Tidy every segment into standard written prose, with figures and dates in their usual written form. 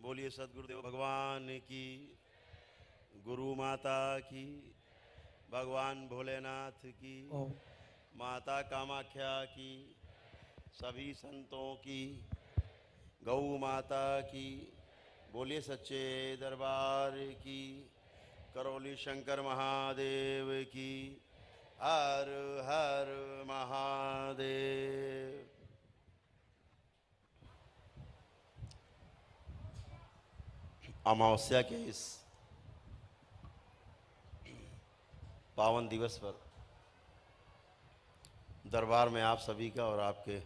बोलिए सदगुरुदेव भगवान की, गुरु माता की, भगवान भोलेनाथ की, माता कामाख्या की, सभी संतों की, गौ माता की, बोलिए सच्चे दरबार की, करौली शंकर महादेव की, हर हर महादेव। अमावस्या के इस पावन दिवस पर दरबार में आप सभी का और आपके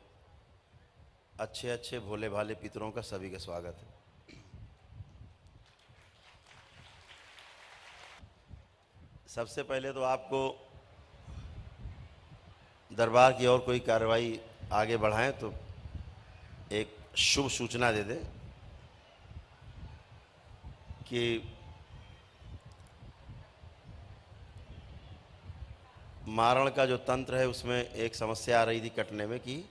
अच्छे अच्छे भोले भाले पितरों का सभी का स्वागत है। सबसे पहले तो आपको दरबार की और कोई कार्रवाई आगे बढ़ाएं तो एक शुभ सूचना दे दें कि मारण का जो तंत्र है उसमें एक समस्या आ रही थी कटने में कि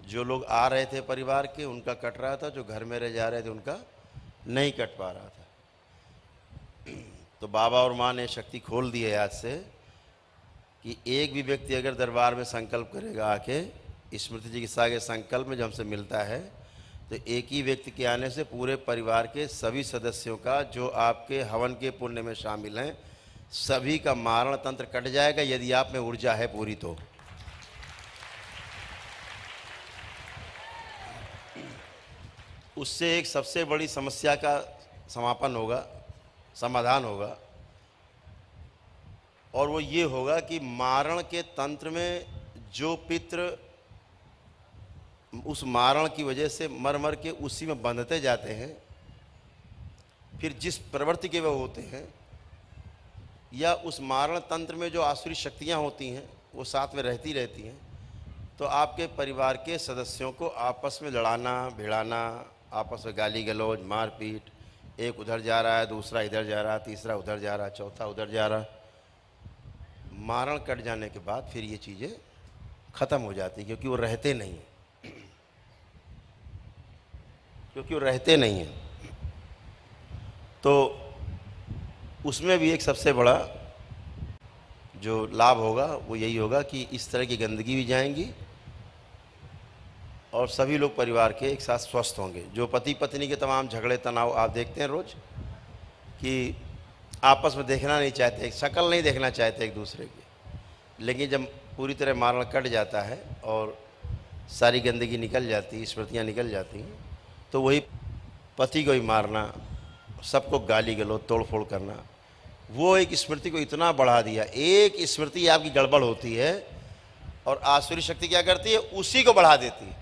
जो लोग आ रहे थे परिवार के उनका कट रहा था, जो घर में रह जा रहे थे उनका नहीं कट पा रहा था। तो बाबा और माँ ने शक्ति खोल दी है आज से कि एक भी व्यक्ति अगर दरबार में संकल्प करेगा आके स्मृति चिकित्सा के संकल्प में जो हमसे मिलता है तो एक ही व्यक्ति के आने से पूरे परिवार के सभी सदस्यों का जो आपके हवन के पुण्य में शामिल हैं सभी का मारण तंत्र कट जाएगा यदि आप में ऊर्जा है पूरी तो। उससे एक सबसे बड़ी समस्या का समापन होगा, समाधान होगा, और वो ये होगा कि मारण के तंत्र में जो पितृ उस मारण की वजह से मर मर के उसी में बंधते जाते हैं, फिर जिस प्रवृत्ति के वह होते हैं या उस मारण तंत्र में जो आसुरी शक्तियाँ होती हैं वो साथ में रहती हैं, तो आपके परिवार के सदस्यों को आपस में लड़ाना भिड़ाना, आपस में गाली गलौज मारपीट, एक उधर जा रहा है दूसरा इधर जा रहा है तीसरा उधर जा रहा है चौथा उधर जा रहा है, मारण कट जाने के बाद फिर ये चीज़ें ख़त्म हो जाती क्योंकि वो रहते नहीं हैं, क्योंकि वो रहते नहीं हैं। तो उसमें भी एक सबसे बड़ा जो लाभ होगा वो यही होगा कि इस तरह की गंदगी भी जाएंगी और सभी लोग परिवार के एक साथ स्वस्थ होंगे। जो पति पत्नी के तमाम झगड़े तनाव आप देखते हैं रोज़ कि आपस में देखना नहीं चाहते, शक्ल नहीं देखना चाहते एक दूसरे की, लेकिन जब पूरी तरह मारण कट जाता है और सारी गंदगी निकल जाती, स्मृतियाँ निकल जाती हैं, तो वही पति को ही मारना, सबको गाली गलौज तोड़ फोड़ करना, वो एक स्मृति को इतना बढ़ा दिया। एक स्मृति आपकी गड़बड़ होती है और आसुरी शक्ति क्या करती है, उसी को बढ़ा देती है,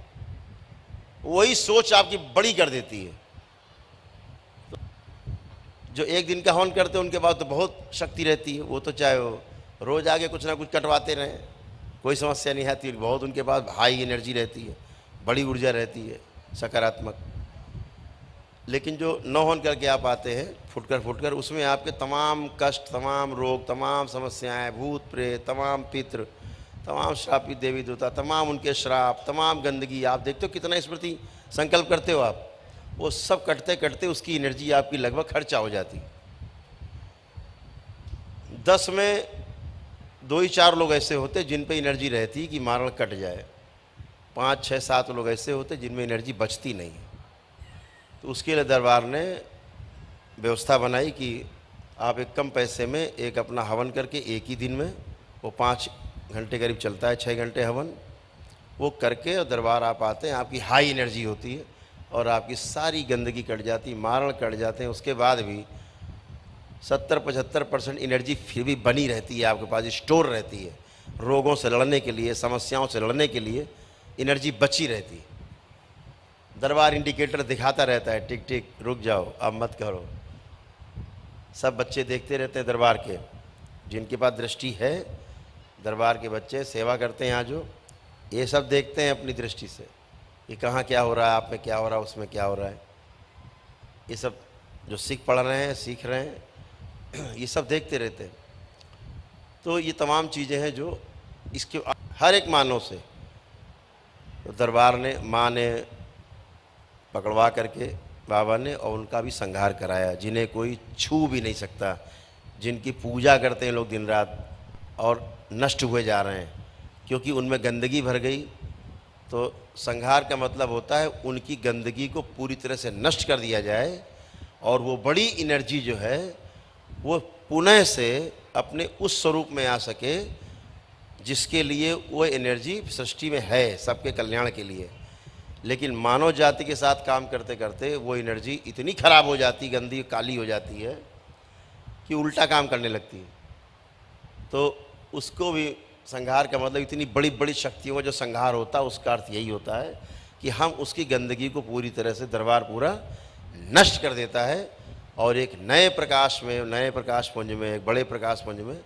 वही सोच आपकी बड़ी कर देती है। तो जो एक दिन का हवन करते हैं उनके बाद तो बहुत शक्ति रहती है, वो तो चाहे वो रोज़ आगे कुछ ना कुछ कटवाते रहें कोई समस्या नहीं आती, बहुत उनके पास हाई एनर्जी रहती है, बड़ी ऊर्जा रहती है सकारात्मक। लेकिन जो नौ हवन करके आप आते हैं फुटकर उसमें आपके तमाम कष्ट, तमाम रोग, तमाम समस्याएं, भूत प्रेत, तमाम पितृ, तमाम श्रापित देवी देवता, तमाम उनके श्राप, तमाम गंदगी, आप देखते हो कितना स्मृति संकल्प करते हो आप, वो सब कटते कटते उसकी एनर्जी आपकी लगभग खर्चा हो जाती। 10 में 2 ही 4 लोग ऐसे होते जिन पे एनर्जी रहती कि मारण कट जाए, 5 6 7 लोग ऐसे होते जिनमें एनर्जी बचती नहीं। तो उसके लिए दरबार ने व्यवस्था बनाई कि आप एक कम पैसे में एक अपना हवन करके एक ही दिन में, वो 5 घंटे करीब चलता है, 6 घंटे हवन, वो करके और दरबार आप आते हैं, आपकी हाई एनर्जी होती है और आपकी सारी गंदगी कट जाती, मारण कट जाते हैं। उसके बाद भी 70-75% एनर्जी फिर भी बनी रहती है, आपके पास स्टोर रहती है, रोगों से लड़ने के लिए, समस्याओं से लड़ने के लिए एनर्जी बची रहती है। दरबार इंडिकेटर दिखाता रहता है, टिक टिक रुक जाओ अब मत करो। सब बच्चे देखते रहते हैं दरबार के, जिनके पास दृष्टि है, दरबार के बच्चे सेवा करते हैं यहाँ जो, ये सब देखते हैं अपनी दृष्टि से कि कहाँ क्या हो रहा है, आप में क्या हो रहा है, उसमें क्या हो रहा है। ये सब जो पढ़ रहे हैं, सीख रहे हैं, ये सब देखते रहते हैं। तो ये तमाम चीज़ें हैं जो इसके हर एक मानव से तो दरबार ने, माँ ने पकड़वा करके बाबा ने और उनका भी संहार कराया, जिन्हें कोई छू भी नहीं सकता, जिनकी पूजा करते हैं लोग दिन रात और नष्ट हुए जा रहे हैं क्योंकि उनमें गंदगी भर गई। तो संहार का मतलब होता है उनकी गंदगी को पूरी तरह से नष्ट कर दिया जाए और वो बड़ी एनर्जी जो है वो पुनः से अपने उस स्वरूप में आ सके जिसके लिए वो एनर्जी सृष्टि में है, सबके कल्याण के लिए। लेकिन मानव जाति के साथ काम करते करते वो एनर्जी इतनी खराब हो जाती, गंदी काली हो जाती है कि उल्टा काम करने लगती है। तो उसको भी संहार का मतलब इतनी बड़ी बड़ी शक्तियों का जो संहार होता है उसका अर्थ यही होता है कि हम उसकी गंदगी को पूरी तरह से दरबार पूरा नष्ट कर देता है और एक नए प्रकाश में, नए प्रकाश पुंज में, एक बड़े प्रकाश पुंज में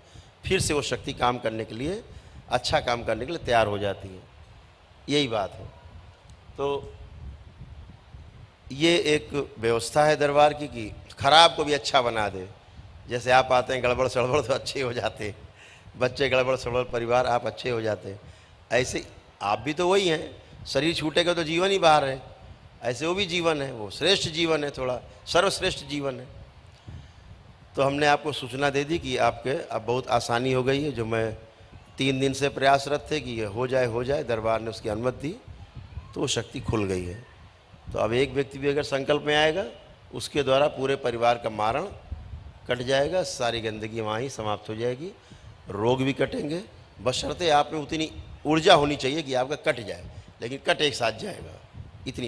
फिर से वो शक्ति काम करने के लिए, अच्छा काम करने के लिए तैयार हो जाती है। यही बात है। तो ये एक व्यवस्था है दरबार की कि खराब को भी अच्छा बना दे। जैसे आप आते हैं गड़बड़ सड़बड़ तो अच्छे हो जाते, बच्चे गड़बड़ सड़बड़, परिवार आप अच्छे हो जाते। ऐसे आप भी तो वही हैं, शरीर छूटेगा तो जीवन ही बाहर है, ऐसे वो भी जीवन है, वो श्रेष्ठ जीवन है, थोड़ा सर्वश्रेष्ठ जीवन है। तो हमने आपको सूचना दे दी कि आपके अब बहुत आसानी हो गई है। जो मैं 3 दिन से प्रयासरत थे कि ये हो जाए, दरबार ने उसकी अनुमति दी तो वो शक्ति खुल गई है। तो अब एक व्यक्ति भी अगर संकल्प में आएगा उसके द्वारा पूरे परिवार का मारण कट जाएगा, सारी गंदगी वहाँ ही समाप्त हो जाएगी, रोग भी कटेंगे। बशर्ते आप में उतनी ऊर्जा होनी चाहिए कि आपका कट जाए, लेकिन कट एक साथ जाएगा, इतनी